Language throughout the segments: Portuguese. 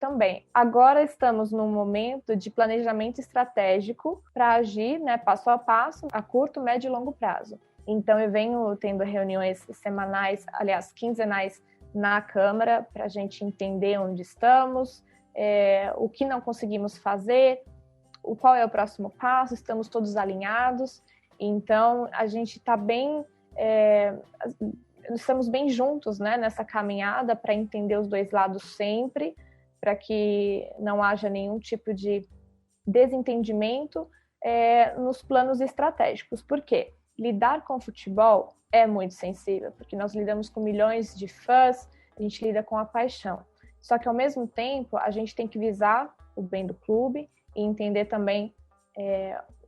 também. Agora estamos num momento de planejamento estratégico para agir, né, passo a passo, a curto, médio e longo prazo. Então, eu venho tendo reuniões semanais, aliás, quinzenais na Câmara, para a gente entender onde estamos, o que não conseguimos fazer, qual é o próximo passo, estamos todos alinhados. Então, a gente está bem... estamos bem juntos, né, nessa caminhada para entender os dois lados sempre, para que não haja nenhum tipo de desentendimento nos planos estratégicos. Por quê? Lidar com futebol é muito sensível, porque nós lidamos com milhões de fãs, a gente lida com a paixão. Só que, ao mesmo tempo, a gente tem que visar o bem do clube e entender também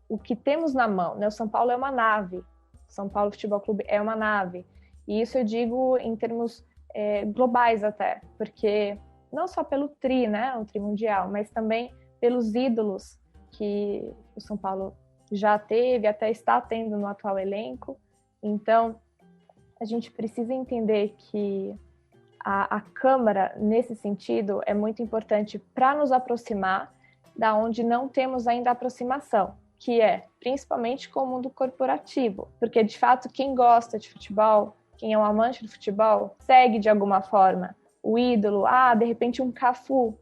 o que temos na mão, né? O São Paulo é uma nave, São Paulo Futebol Clube é uma nave. E isso eu digo em termos globais até, porque não só pelo tri, né, o tri mundial, mas também pelos ídolos que o São Paulo já teve, até está tendo no atual elenco. Então, a gente precisa entender que a Câmara, nesse sentido, é muito importante para nos aproximar da onde não temos ainda aproximação, que é principalmente com o mundo corporativo, porque, de fato, quem gosta de futebol, quem é um amante do futebol, segue de alguma forma o ídolo, de repente um Cafu,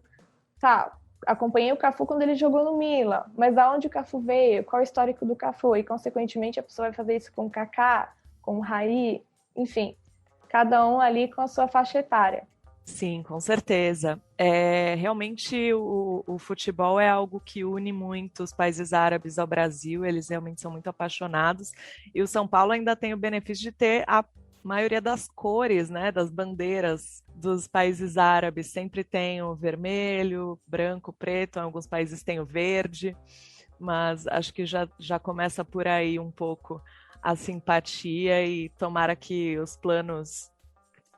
tá, acompanhei o Cafu quando ele jogou no Milan, mas aonde o Cafu veio, qual é o histórico do Cafu, e consequentemente a pessoa vai fazer isso com o Kaká, com o Raí, enfim, cada um ali com a sua faixa etária. Sim, com certeza. Realmente o futebol é algo que une muito os países árabes ao Brasil, eles realmente são muito apaixonados, e o São Paulo ainda tem o benefício de ter a maioria das cores, né, das bandeiras dos países árabes, sempre tem o vermelho, branco, preto, em alguns países tem o verde, mas acho que já começa por aí um pouco a simpatia e tomara que os planos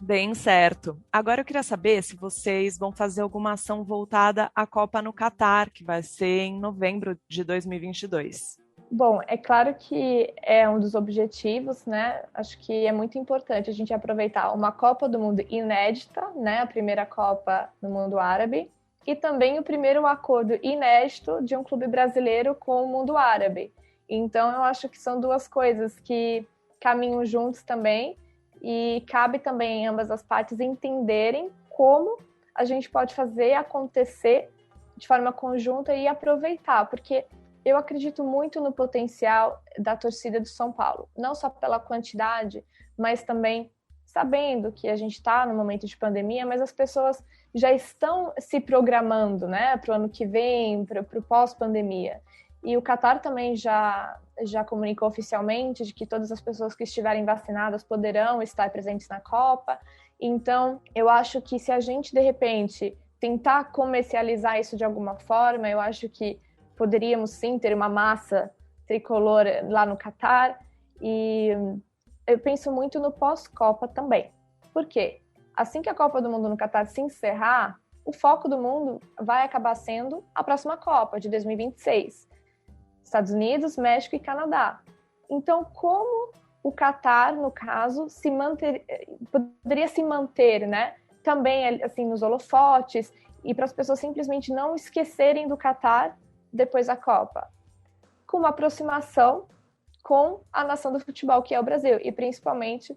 deem certo. Agora eu queria saber se vocês vão fazer alguma ação voltada à Copa no Catar, que vai ser em novembro de 2022. Bom, é claro que é um dos objetivos, né? Acho que é muito importante a gente aproveitar uma Copa do Mundo inédita, né? A primeira Copa no mundo árabe, e também o primeiro acordo inédito de um clube brasileiro com o mundo árabe. Então, eu acho que são duas coisas que caminham juntos também, e cabe também em ambas as partes entenderem como a gente pode fazer acontecer de forma conjunta e aproveitar, porque eu acredito muito no potencial da torcida do São Paulo, não só pela quantidade, mas também sabendo que a gente está no momento de pandemia, mas as pessoas já estão se programando, né, para o ano que vem, para o pós-pandemia. E o Catar também já comunicou oficialmente de que todas as pessoas que estiverem vacinadas poderão estar presentes na Copa. Então, eu acho que se a gente, de repente, tentar comercializar isso de alguma forma, eu acho que poderíamos sim ter uma massa tricolor lá no Catar, e eu penso muito no pós-Copa também. Por quê? Assim que a Copa do Mundo no Catar se encerrar, o foco do mundo vai acabar sendo a próxima Copa, de 2026. Estados Unidos, México e Canadá. Então, como o Catar, no caso, poderia se manter, né? Também assim, nos holofotes, e para as pessoas simplesmente não esquecerem do Catar depois da Copa, com uma aproximação com a nação do futebol, que é o Brasil, e principalmente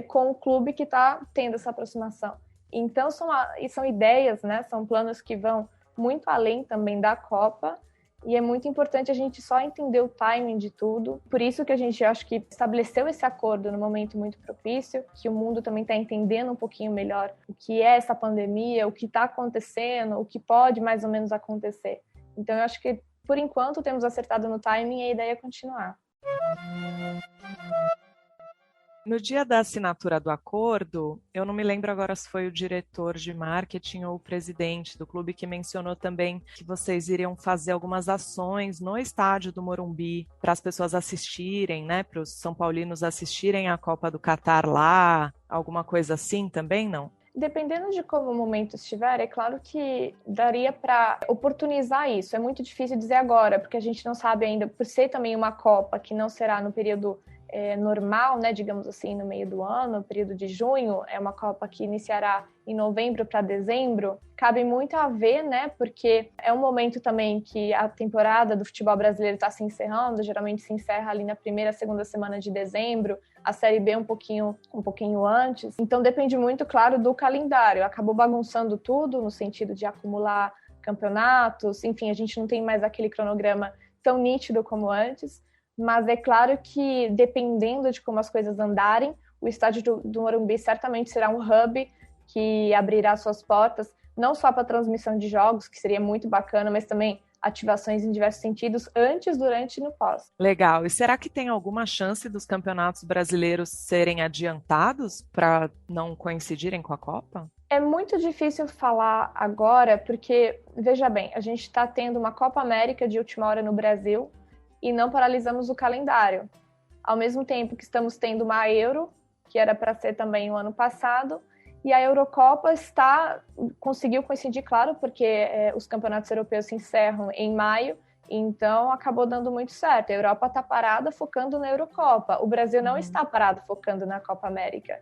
com o clube que está tendo essa aproximação. Então, são ideias, né? São planos que vão muito além também da Copa, e é muito importante a gente só entender o timing de tudo. Por isso que a gente, acho que, estabeleceu esse acordo no momento muito propício, que o mundo também está entendendo um pouquinho melhor o que é essa pandemia, o que está acontecendo, o que pode mais ou menos acontecer. Então, eu acho que, por enquanto, temos acertado no timing e a ideia é continuar. No dia da assinatura do acordo, eu não me lembro agora se foi o diretor de marketing ou o presidente do clube que mencionou também que vocês iriam fazer algumas ações no estádio do Morumbi para as pessoas assistirem, né? Para os são paulinos assistirem a Copa do Catar lá, alguma coisa assim também, não? Dependendo de como o momento estiver, é claro que daria para oportunizar isso. É muito difícil dizer agora, porque a gente não sabe ainda, por ser também uma Copa que não será no período normal, né, digamos assim, no meio do ano, período de junho, é uma Copa que iniciará em novembro para dezembro, cabe muito a ver, né, porque é um momento também que a temporada do futebol brasileiro está se encerrando, geralmente se encerra ali na primeira, segunda semana de dezembro, a Série B um pouquinho antes, então depende muito, claro, do calendário, acabou bagunçando tudo no sentido de acumular campeonatos, enfim, a gente não tem mais aquele cronograma tão nítido como antes, mas é claro que, dependendo de como as coisas andarem, o estádio do Morumbi certamente será um hub que abrirá suas portas, não só para a transmissão de jogos, que seria muito bacana, mas também ativações em diversos sentidos, antes, durante e no pós. Legal. E será que tem alguma chance dos campeonatos brasileiros serem adiantados para não coincidirem com a Copa? É muito difícil falar agora, porque, veja bem, a gente está tendo uma Copa América de última hora no Brasil, e não paralisamos o calendário. Ao mesmo tempo que estamos tendo uma Euro, que era para ser também o ano passado, e a Eurocopa conseguiu coincidir, claro, porque os campeonatos europeus se encerram em maio, então acabou dando muito certo. A Europa está parada focando na Eurocopa. O Brasil não está parado focando na Copa América.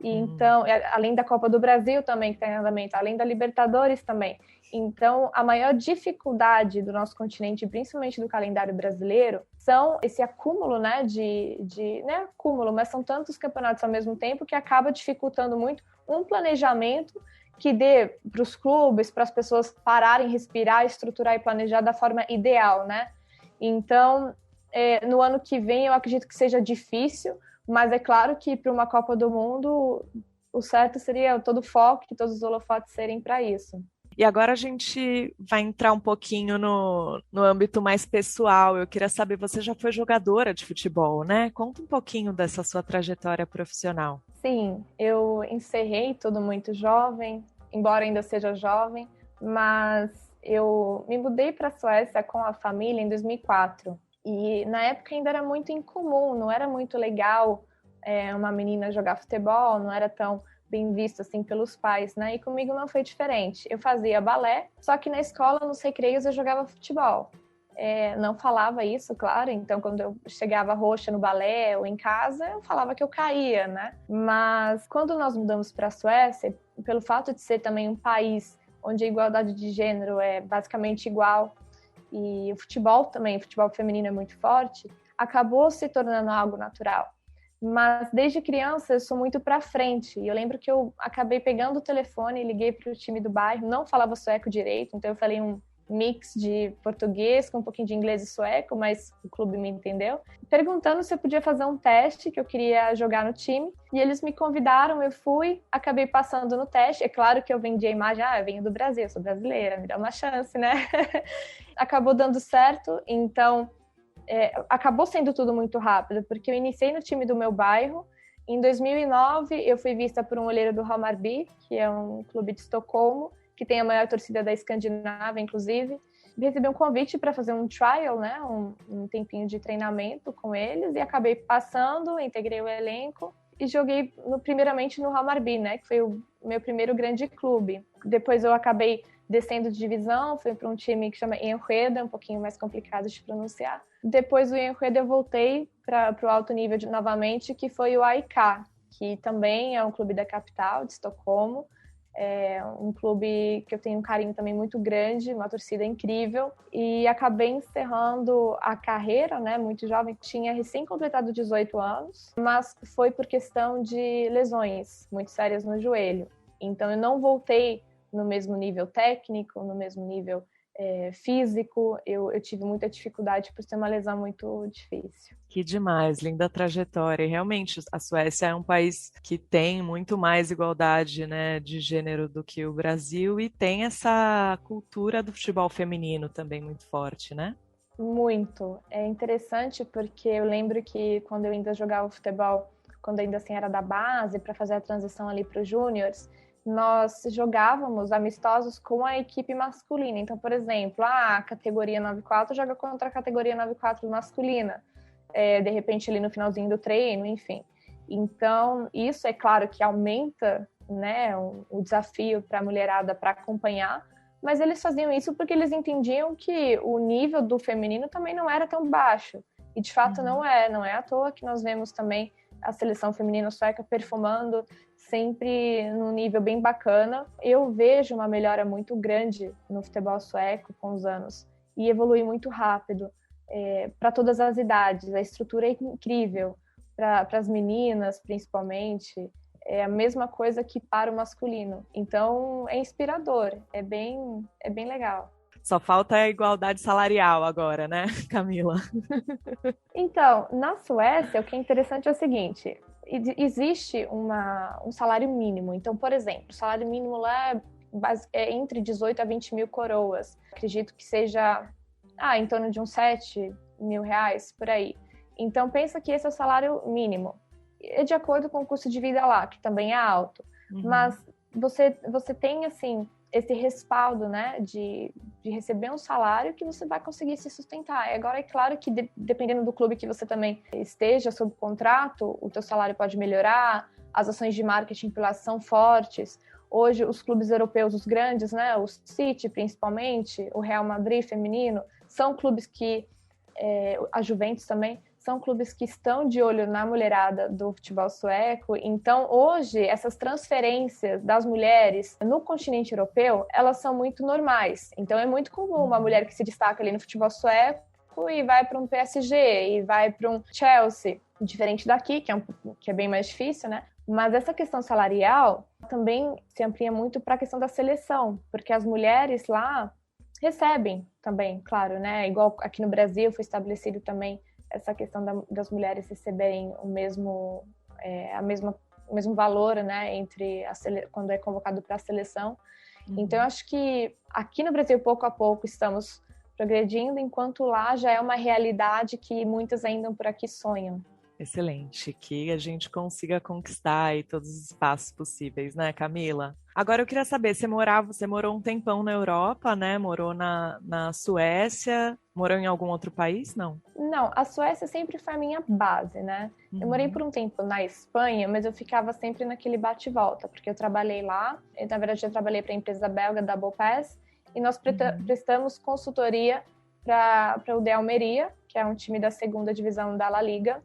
E então, além da Copa do Brasil também, que está em andamento, além da Libertadores também. Então, a maior dificuldade do nosso continente, principalmente do calendário brasileiro, são esse acúmulo, né, não é acúmulo, mas são tantos campeonatos ao mesmo tempo que acaba dificultando muito um planejamento que dê para os clubes, para as pessoas pararem, respirar, estruturar e planejar da forma ideal, né? Então, no ano que vem, eu acredito que seja difícil, mas é claro que para uma Copa do Mundo, o certo seria todo o foco e todos os holofotes serem para isso. E agora a gente vai entrar um pouquinho no âmbito mais pessoal. Eu queria saber, você já foi jogadora de futebol, né? Conta um pouquinho dessa sua trajetória profissional. Sim, eu encerrei tudo muito jovem, embora ainda seja jovem, mas eu me mudei para a Suécia com a família em 2004. E na época ainda era muito incomum, não era muito legal uma menina jogar futebol, não era tão bem visto assim pelos pais, né? E comigo não foi diferente. Eu fazia balé, só que na escola, nos recreios, eu jogava futebol. Não falava isso, claro, então quando eu chegava roxa no balé ou em casa, eu falava que eu caía, né? Mas quando nós mudamos para a Suécia, pelo fato de ser também um país onde a igualdade de gênero é basicamente igual, e o futebol também, o futebol feminino é muito forte, acabou se tornando algo natural. Mas desde criança eu sou muito para frente. E eu lembro que eu acabei pegando o telefone e liguei para o time do bairro. Não falava sueco direito, então eu falei um mix de português com um pouquinho de inglês e sueco, mas o clube me entendeu. Perguntando se eu podia fazer um teste, que eu queria jogar no time. E eles me convidaram, eu fui, acabei passando no teste. É claro que eu vendi a imagem, eu venho do Brasil, eu sou brasileira, me dá uma chance, né? Acabou dando certo, então... acabou sendo tudo muito rápido, porque eu iniciei no time do meu bairro. Em 2009, eu fui vista por um olheiro do Hammarby, que é um clube de Estocolmo, que tem a maior torcida da Escandinávia, inclusive. Recebi um convite para fazer um trial, né, um tempinho de treinamento com eles, e acabei passando, integrei o elenco e joguei primeiramente no Hammarby, né, que foi o meu primeiro grande clube. Depois eu acabei descendo de divisão, fui para um time que chama Enskede, um pouquinho mais complicado de pronunciar. Depois do Enskede eu voltei para o alto nível novamente, que foi o AIK, que também é um clube da capital, de Estocolmo. É um clube que eu tenho um carinho também muito grande, uma torcida incrível. E acabei encerrando a carreira, né, muito jovem, tinha recém completado 18 anos, mas foi por questão de lesões muito sérias no joelho. Então eu não voltei no mesmo nível técnico, no mesmo nível físico. Eu tive muita dificuldade por ser uma lesão muito difícil. Que demais, linda trajetória. E realmente, a Suécia é um país que tem muito mais igualdade, né, de gênero do que o Brasil e tem essa cultura do futebol feminino também muito forte, né? Muito. É interessante porque eu lembro que quando eu ainda jogava futebol, quando ainda assim era da base, para fazer a transição ali para os júniores, nós jogávamos amistosos com a equipe masculina. Então, por exemplo, a categoria 9-4 joga contra a categoria 9-4 masculina. De repente, ali no finalzinho do treino, enfim. Então, isso é claro que aumenta, né, o desafio para a mulherada para acompanhar, mas eles faziam isso porque eles entendiam que o nível do feminino também não era tão baixo. E de fato não é à toa que nós vemos também a seleção feminina sueca performando sempre num nível bem bacana. Eu vejo uma melhora muito grande no futebol sueco com os anos e evolui muito rápido para todas as idades. A estrutura é incrível para as meninas, principalmente. É a mesma coisa que para o masculino. Então, é inspirador, é bem legal. Só falta a igualdade salarial agora, né, Camila? Então, na Suécia, o que é interessante é o seguinte: existe um salário mínimo. Então, por exemplo, o salário mínimo lá é entre 18 a 20 mil coroas. Acredito que seja em torno de uns 7 mil reais, por aí. Então, pensa que esse é o salário mínimo. É de acordo com o custo de vida lá, que também é alto. Mas você tem, assim, esse respaldo, né, de receber um salário que você vai conseguir se sustentar. Agora, é claro que dependendo do clube que você também esteja sob contrato, o teu salário pode melhorar, as ações de marketing lá são fortes. Hoje, os clubes europeus, os grandes, né, o City principalmente, o Real Madrid feminino, são clubes que, a Juventus também, são clubes que estão de olho na mulherada do futebol sueco. Então, hoje, essas transferências das mulheres no continente europeu, elas são muito normais. Então, é muito comum uma mulher que se destaca ali no futebol sueco e vai para um PSG, e vai para um Chelsea, diferente daqui, que é bem mais difícil, né? Mas essa questão salarial também se amplia muito para a questão da seleção, porque as mulheres lá recebem também, claro, né? Igual aqui no Brasil foi estabelecido também essa questão das mulheres receberem o mesmo valor, né, quando é convocado para a seleção. Então, eu acho que aqui no Brasil, pouco a pouco, estamos progredindo, enquanto lá já é uma realidade que muitas ainda por aqui sonham. Excelente, que a gente consiga conquistar aí todos os espaços possíveis, né, Camila? Agora eu queria saber, você morou um tempão na Europa, né? Morou na Suécia, morou em algum outro país, não? Não, a Suécia sempre foi a minha base, né? Eu morei por um tempo na Espanha, mas eu ficava sempre naquele bate e volta, porque eu trabalhei lá, na verdade eu trabalhei para a empresa belga Double Pass, e nós prestamos consultoria para o de Almeria, que é um time da segunda divisão da La Liga,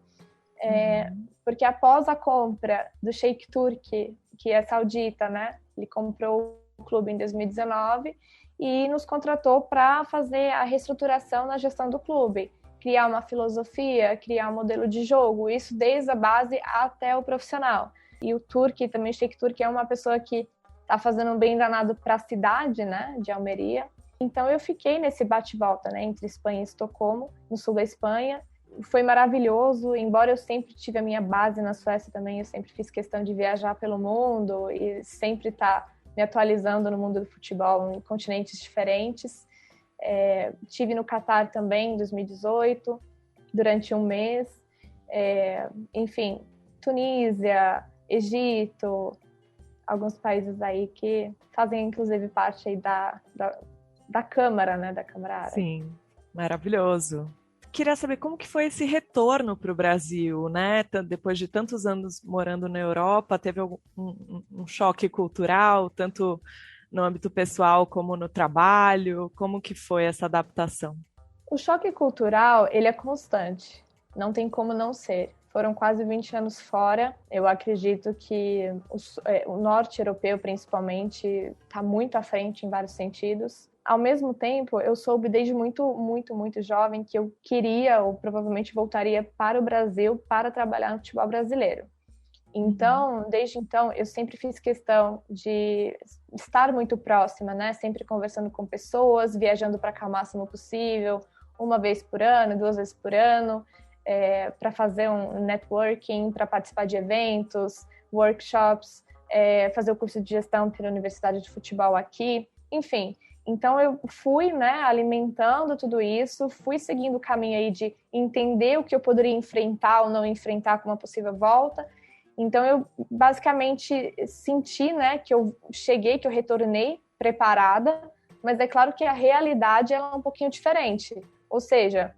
porque após a compra do Sheikh Turki, que é saudita, né? Ele comprou o clube em 2019 e nos contratou para fazer a reestruturação na gestão do clube, criar uma filosofia, criar um modelo de jogo, isso desde a base até o profissional. E o Turki, também o Sheikh Turki, é uma pessoa que está fazendo um bem danado para a cidade, né, de Almeria. Então eu fiquei nesse bate-volta, né, entre Espanha e Estocolmo, no sul da Espanha. Foi maravilhoso, embora eu sempre tive a minha base na Suécia também, eu sempre fiz questão de viajar pelo mundo e sempre estar me atualizando no mundo do futebol em continentes diferentes. Tive no Catar também em 2018, durante um mês. Enfim, Tunísia, Egito, alguns países aí que fazem inclusive parte aí da Câmara, né, da Câmara Árabe. Sim, maravilhoso. Queria saber como que foi esse retorno para o Brasil, né? Depois de tantos anos morando na Europa, teve um choque cultural, tanto no âmbito pessoal como no trabalho? Como que foi essa adaptação? O choque cultural, ele é constante, não tem como não ser. Foram quase 20 anos fora. Eu acredito que o norte europeu, principalmente, está muito à frente em vários sentidos. Ao mesmo tempo, eu soube desde muito, muito, muito jovem que eu queria ou provavelmente voltaria para o Brasil para trabalhar no futebol brasileiro. Então, desde então, eu sempre fiz questão de estar muito próxima, né? Sempre conversando com pessoas, viajando para cá o máximo possível, uma vez por ano, 2 vezes por ano, para fazer um networking, para participar de eventos, workshops, fazer o curso de gestão pela Universidade de Futebol aqui, enfim. Então, eu fui, né, alimentando tudo isso, fui seguindo o caminho aí de entender o que eu poderia enfrentar ou não enfrentar com uma possível volta. Então, eu basicamente senti, né, que eu cheguei, que eu retornei preparada, mas é claro que a realidade ela é um pouquinho diferente. Ou seja,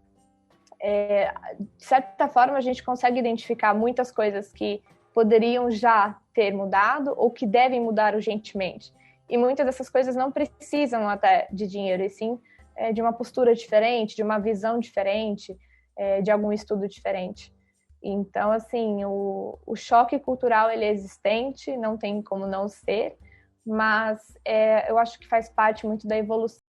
de certa forma, a gente consegue identificar muitas coisas que poderiam já ter mudado ou que devem mudar urgentemente. E muitas dessas coisas não precisam até de dinheiro, e sim de uma postura diferente, de uma visão diferente. de algum estudo diferente. Então, assim, o choque cultural ele é existente, não tem como não ser, mas eu acho que faz parte muito da evolução